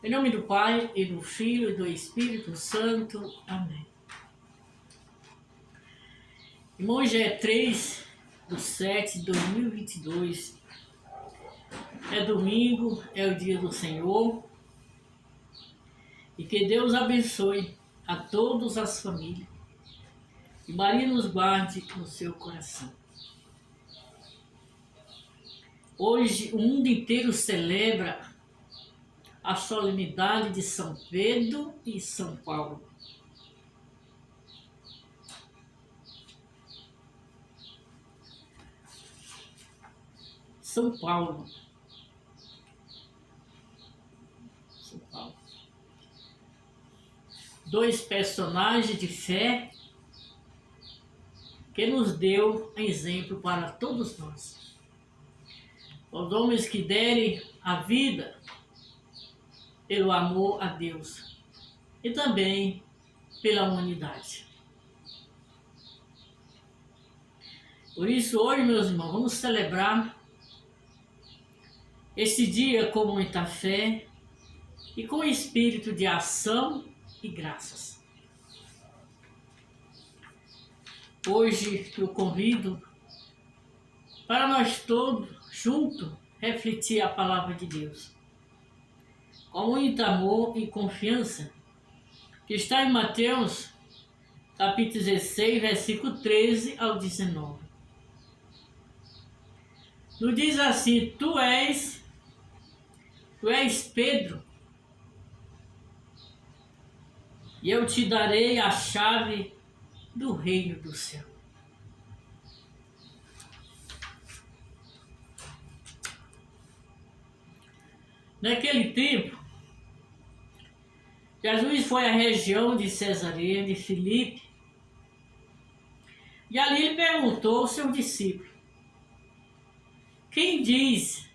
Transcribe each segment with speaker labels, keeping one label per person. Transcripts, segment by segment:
Speaker 1: Em nome do Pai, e do Filho, e do Espírito Santo. Amém. Irmão, hoje é 3/7/2022. É domingo, é o dia do Senhor. E que Deus abençoe a todas as famílias. E Maria nos guarde no seu coração. Hoje o mundo inteiro celebra a solenidade de São Pedro e São Paulo. São Paulo. Dois personagens de fé que nos deu exemplo para todos nós. Os homens que derem a vida pelo amor a Deus e também pela humanidade. Por isso, hoje, meus irmãos, vamos celebrar este dia com muita fé e com espírito de ação e graças. Hoje eu convido para nós todos juntos refletir a palavra de Deus com muito amor e confiança, que está em Mateus capítulo 16, versículo 13 ao 19. Nos diz assim: Tu és Pedro, e eu te darei a chave do reino do céu. Naquele tempo, Jesus foi à região de Cesareia de Filipe, e ali ele perguntou ao seu discípulo: Quem diz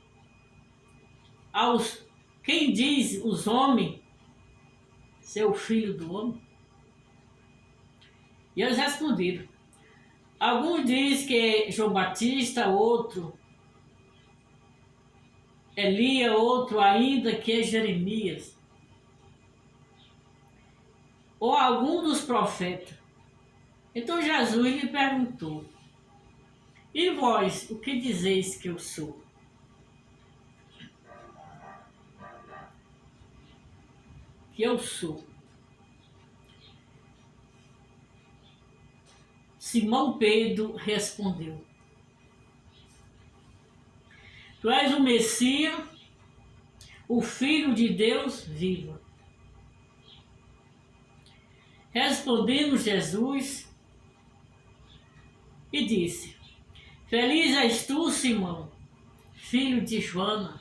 Speaker 1: os homens ser o filho do homem? E eles responderam: alguns dizem que é João Batista, outro Elias, outro ainda que é Jeremias, ou algum dos profetas. Então Jesus lhe perguntou: E vós, o que dizeis que eu sou? Que eu sou. Simão Pedro respondeu: Tu és o Messias, o Filho de Deus vivo. Respondendo Jesus e disse: Feliz és tu, Simão, filho de Joana,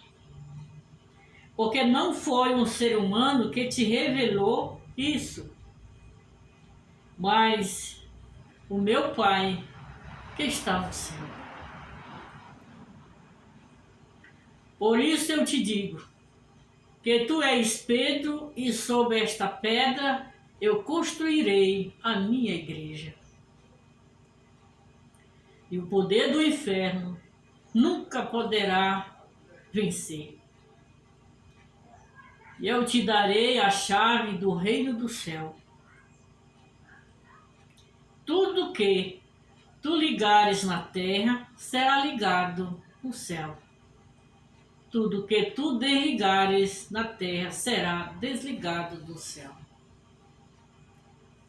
Speaker 1: porque não foi um ser humano que te revelou isso, mas o meu Pai que está no céu. Por isso eu te digo que tu és Pedro, e sobre esta pedra eu construirei a minha igreja. E o poder do inferno nunca poderá vencer. E eu te darei a chave do reino do céu. Tudo que tu ligares na terra será ligado no céu. Tudo que tu desligares na terra será desligado do céu.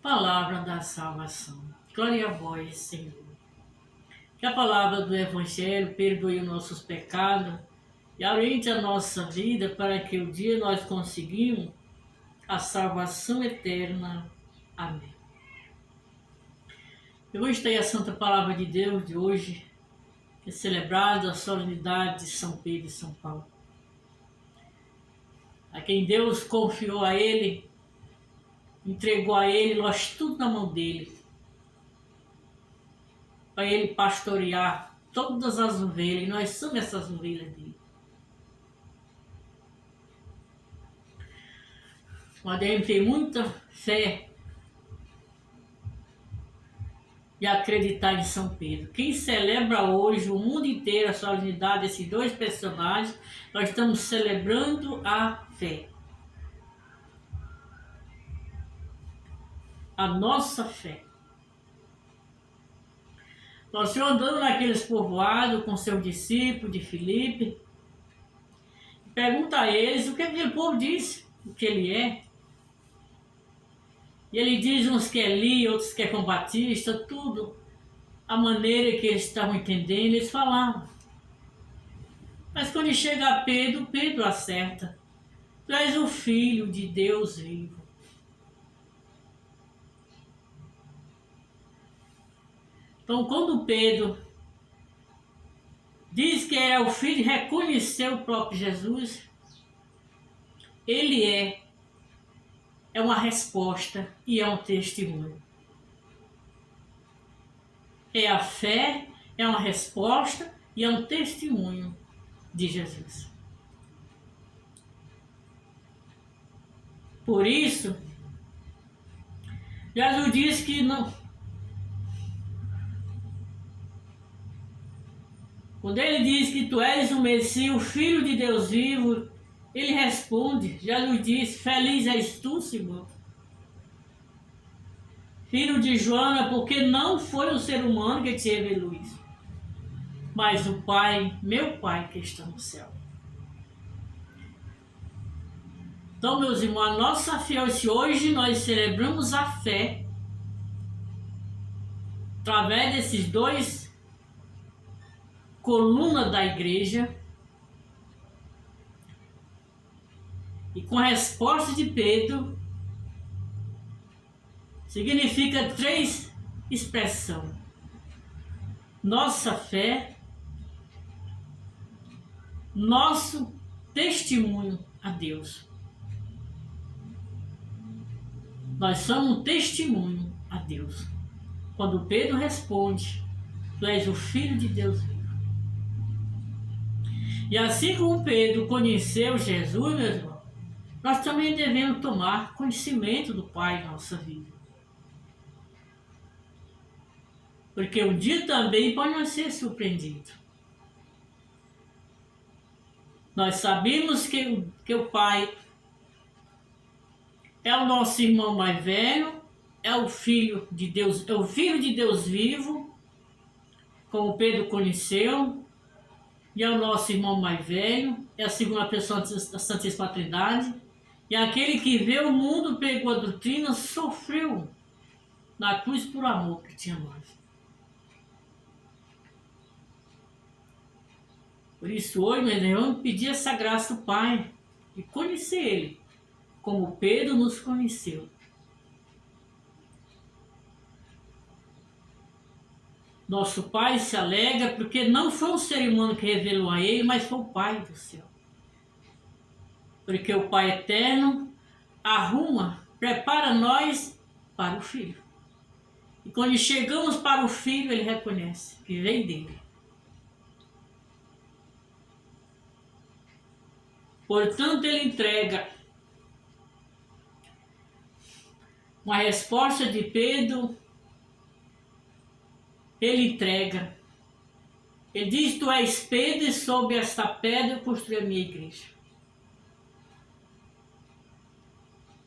Speaker 1: Palavra da salvação. Glória a vós, Senhor. Que a palavra do Evangelho perdoe os nossos pecados e oriente a nossa vida para que um dia nós conseguimos a salvação eterna. Amém. Eu vou estar a Santa Palavra de Deus de hoje, que é celebrada a solenidade de São Pedro e São Paulo, a quem Deus confiou a ele, entregou a ele, nós tudo na mão dele, para ele pastorear todas as ovelhas, e nós somos essas ovelhas dele. Nós devemos ter muita fé e acreditar em São Pedro. Quem celebra hoje, o mundo inteiro, a solenidade desses dois personagens, nós estamos celebrando a fé. a nossa fé. Então, o Senhor andando naqueles povoados com seu discípulo de Filipe, pergunta a eles o que aquele povo diz, o que ele é. E ele diz uns que é Eli, outros que é João Batista, tudo a maneira que eles estavam entendendo, eles falavam. Mas quando chega a Pedro, Pedro acerta. Tu és o Filho de Deus vivo. Então, quando Pedro diz que é o Filho, reconheceu o próprio Jesus, ele é uma resposta e é um testemunho. É a fé, é uma resposta e é um testemunho de Jesus. Por isso, Jesus diz que não. Quando ele diz que tu és o Messias, o Filho de Deus vivo, ele responde, Jesus diz, feliz és tu, Simão, filho de Joana, porque não foi o ser humano que te revelou isso, mas o Pai, meu Pai que está no céu. Então, meus irmãos, a nossa fé, se hoje nós celebramos a fé, através desses dois colunas da igreja, e com a resposta de Pedro, significa 3 expressões. Nossa fé, nosso testemunho a Deus. Nós somos um testemunho a Deus. Quando Pedro responde, tu és o Filho de Deus vivo. E assim como Pedro conheceu Jesus, meu irmão, nós também devemos tomar conhecimento do Pai em nossa vida. Porque um dia também pode não ser surpreendido. Nós sabemos que o Pai é o nosso irmão mais velho, é o Filho de Deus, é o Filho de Deus vivo, como Pedro conheceu, e é o nosso irmão mais velho, é a segunda pessoa da Santíssima Trindade, e aquele que vê o mundo, pegou a doutrina, sofreu na cruz por amor que tinha nós. Por isso hoje, nós devemos pedir essa graça do Pai e conhecer Ele, como Pedro nos conheceu. Nosso Pai se alegra porque não foi um ser humano que revelou a Ele, mas foi o Pai do céu. Porque o Pai eterno prepara nós para o Filho. E quando chegamos para o Filho, Ele reconhece que vem dele. Portanto, Ele entrega uma resposta de Pedro. Ele entrega. Ele diz, tu és Pedro e sobre esta pedra eu construí a minha igreja.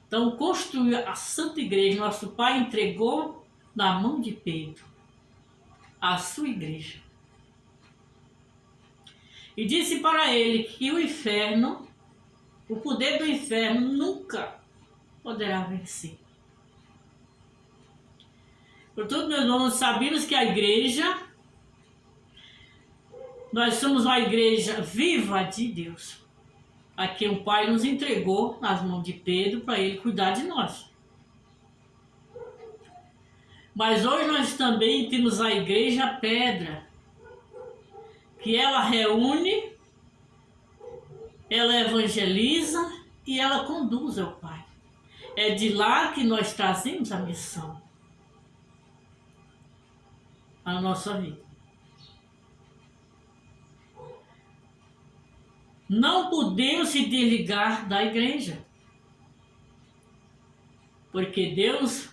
Speaker 1: Então, construiu a Santa Igreja. Nosso Pai entregou na mão de Pedro a sua igreja. E disse para ele que o inferno, o poder do inferno nunca poderá vencer. Portanto, meus irmãos, sabemos que a igreja, nós somos uma igreja viva de Deus. A quem o Pai nos entregou nas mãos de Pedro para ele cuidar de nós. Mas hoje nós também temos a igreja pedra, que ela reúne, ela evangeliza e ela conduz ao Pai. É de lá que nós trazemos a missão à nossa vida. Não podemos se desligar da igreja, porque Deus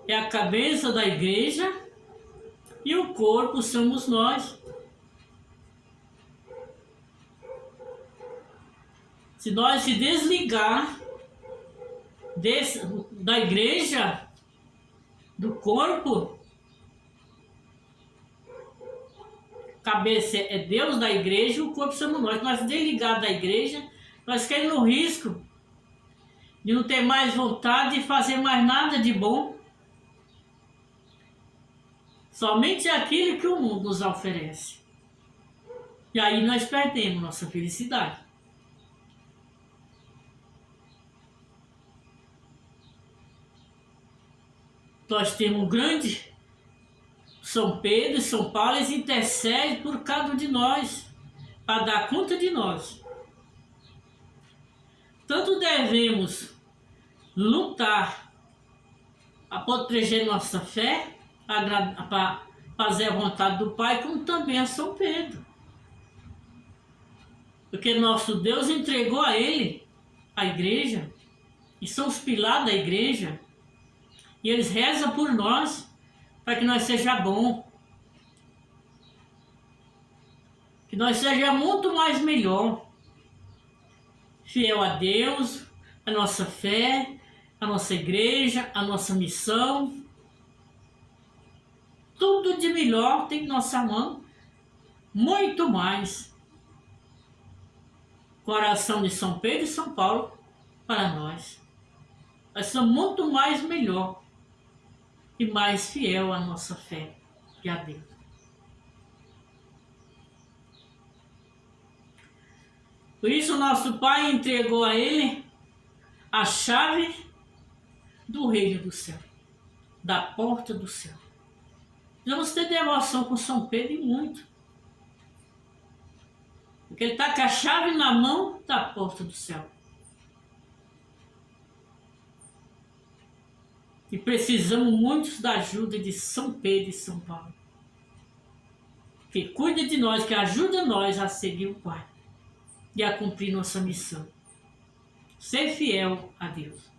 Speaker 1: é a cabeça da igreja e o corpo somos nós. Se nós se desligar da igreja, do corpo. Cabeça é Deus da igreja, o corpo somos nós. Nós desligados da igreja, nós queremos no risco de não ter mais vontade de fazer mais nada de bom. Somente aquilo que o mundo nos oferece. E aí nós perdemos nossa felicidade. Nós temos um grande São Pedro e São Paulo, eles intercedem por cada um de nós, para dar conta de nós. Tanto devemos lutar a proteger nossa fé, para fazer a vontade do Pai, como também a São Pedro. Porque nosso Deus entregou a ele a igreja, e são os pilares da igreja, e eles rezam por nós, para que nós seja bom, que nós seja muito mais melhor, fiel a Deus, a nossa fé, a nossa igreja, a nossa missão. Tudo de melhor tem em nossa mão, muito mais. Coração de São Pedro e São Paulo para nós. Nós somos muito mais melhor e mais fiel à nossa fé e a Deus. Por isso nosso Pai entregou a ele a chave do reino do céu, da porta do céu. Vamos ter devoção com São Pedro e muito. Porque ele está com a chave na mão da porta do céu. E precisamos muito da ajuda de São Pedro e São Paulo. Que cuida de nós, que ajuda nós a seguir o Pai. E a cumprir nossa missão. Ser fiel a Deus.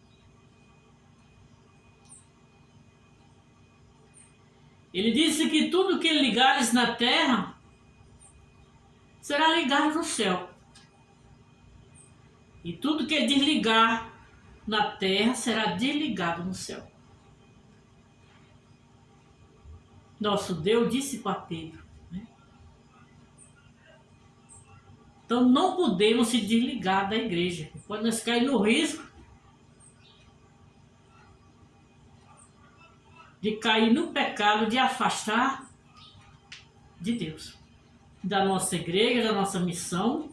Speaker 1: Ele disse que tudo que ligares na terra será ligado no céu. E tudo que desligar na terra será desligado no céu. Nosso Deus disse para Pedro, né? Então não podemos se desligar da igreja. Pode nós cair no risco de cair no pecado, de afastar de Deus, da nossa igreja, da nossa missão,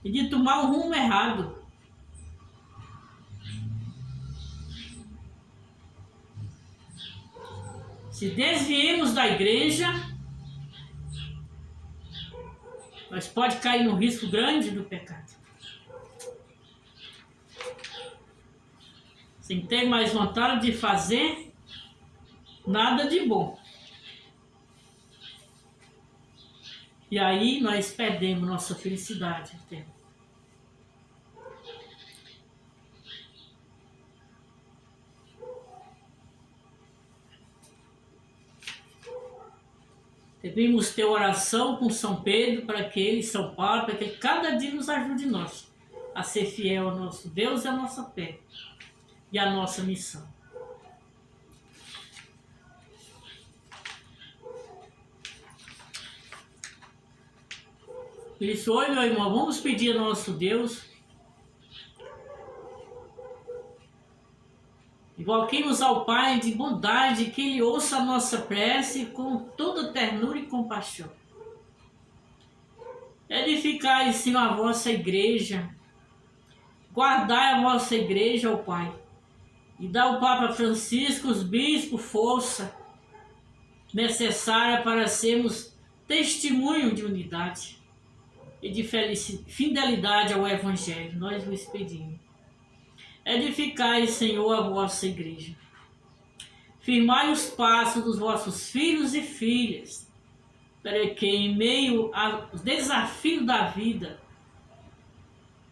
Speaker 1: e de tomar um rumo errado. Se desviemos da igreja, nós pode cair no risco grande do pecado. Sem ter mais vontade de fazer nada de bom. E aí nós perdemos nossa felicidade eterna. Devemos ter oração com São Pedro para que ele, São Paulo, para que cada dia nos ajude nós a ser fiel ao nosso Deus e à nossa fé e à nossa missão. Por isso, hoje, meu irmão, vamos pedir ao nosso Deus, invoquemos ao Pai de bondade, que Ele ouça a nossa prece com toda ternura e compaixão. Edificai, Senhor, a vossa igreja, guardai a vossa igreja, ó Pai, e dá ao Papa Francisco, os bispos, força necessária para sermos testemunho de unidade e de fidelidade ao Evangelho. Nós vos pedimos. Edificai, Senhor, a vossa igreja. Firmai os passos dos vossos filhos e filhas, para que, em meio aos desafios da vida,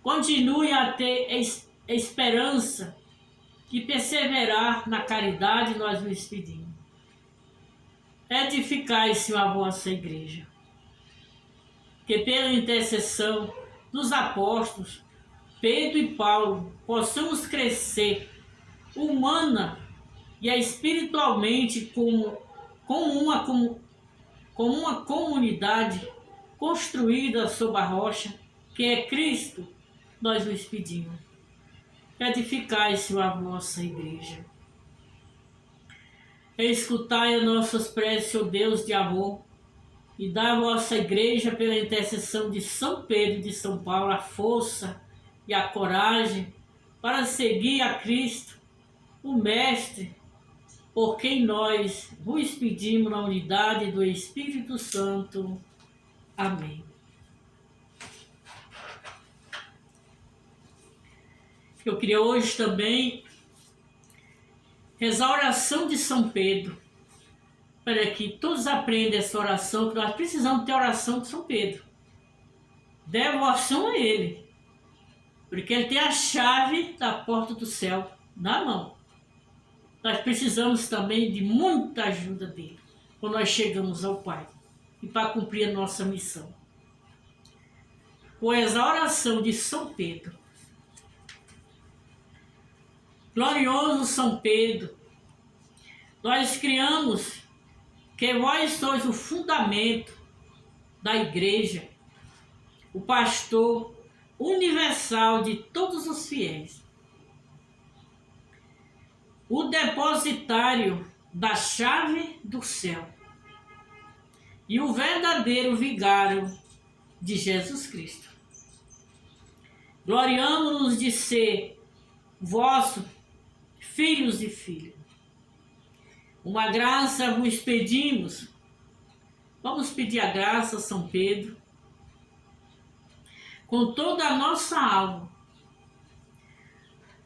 Speaker 1: continue a ter esperança e perseverar na caridade. Nós vos pedimos. Edificai, Senhor, a vossa igreja. Que pela intercessão dos apóstolos Pedro e Paulo possamos crescer humana e espiritualmente como uma comunidade construída sob a rocha, que é Cristo, nós vos pedimos. Edificai-se a vossa igreja. Escutai as nossas preces, ó Deus de amor, e dai à vossa igreja, pela intercessão de São Pedro e de São Paulo, a força e a coragem para seguir a Cristo, o Mestre, por quem nós vos pedimos na unidade do Espírito Santo. Amém. Eu queria hoje também rezar a oração de São Pedro, para que todos aprendam essa oração, que nós precisamos ter a oração de São Pedro. Devoção a ele, porque ele tem a chave da porta do céu na mão. Nós precisamos também de muita ajuda dele, quando nós chegamos ao Pai, e para cumprir a nossa missão. Pois a oração de São Pedro. Glorioso São Pedro, nós criamos que vós sois o fundamento da igreja, o pastor universal de todos os fiéis, o depositário da chave do céu e o verdadeiro vigário de Jesus Cristo. Gloriamo-nos de ser vossos filhos e filhas. Uma graça vos pedimos. Vamos pedir a graça, São Pedro, com toda a nossa alma.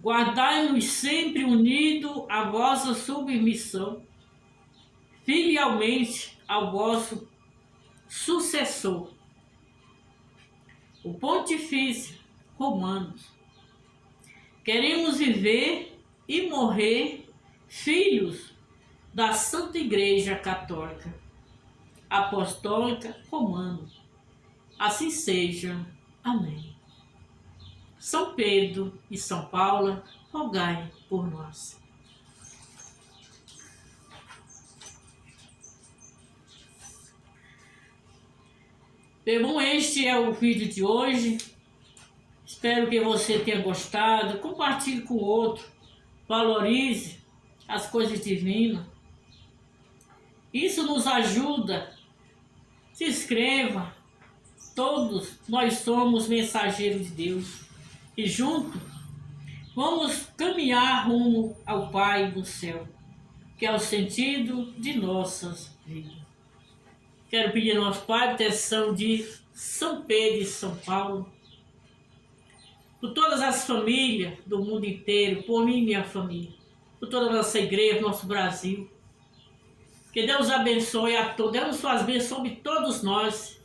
Speaker 1: Guardai-nos sempre unidos à vossa submissão, filialmente ao vosso sucessor, o Pontifício Romano. Queremos viver e morrer filhos da Santa Igreja Católica, Apostólica Romana. Assim seja. Amém. São Pedro e São Paulo, rogai por nós. Bom, este é o vídeo de hoje. Espero que você tenha gostado. Compartilhe com o outro. Valorize as coisas divinas. Isso nos ajuda. Se inscreva. Todos nós somos mensageiros de Deus. E juntos vamos caminhar rumo ao Pai do céu, que é o sentido de nossas vidas. Quero pedir ao nosso Pai a proteção de São Pedro e São Paulo, por todas as famílias do mundo inteiro, por mim e minha família, por toda a nossa igreja, nosso Brasil. Que Deus abençoe a todos, Deus suas bênçãos sobre todos nós.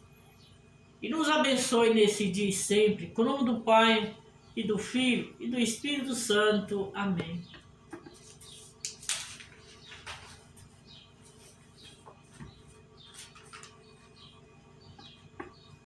Speaker 1: E nos abençoe nesse dia e sempre, com o nome do Pai, e do Filho, e do Espírito Santo. Amém.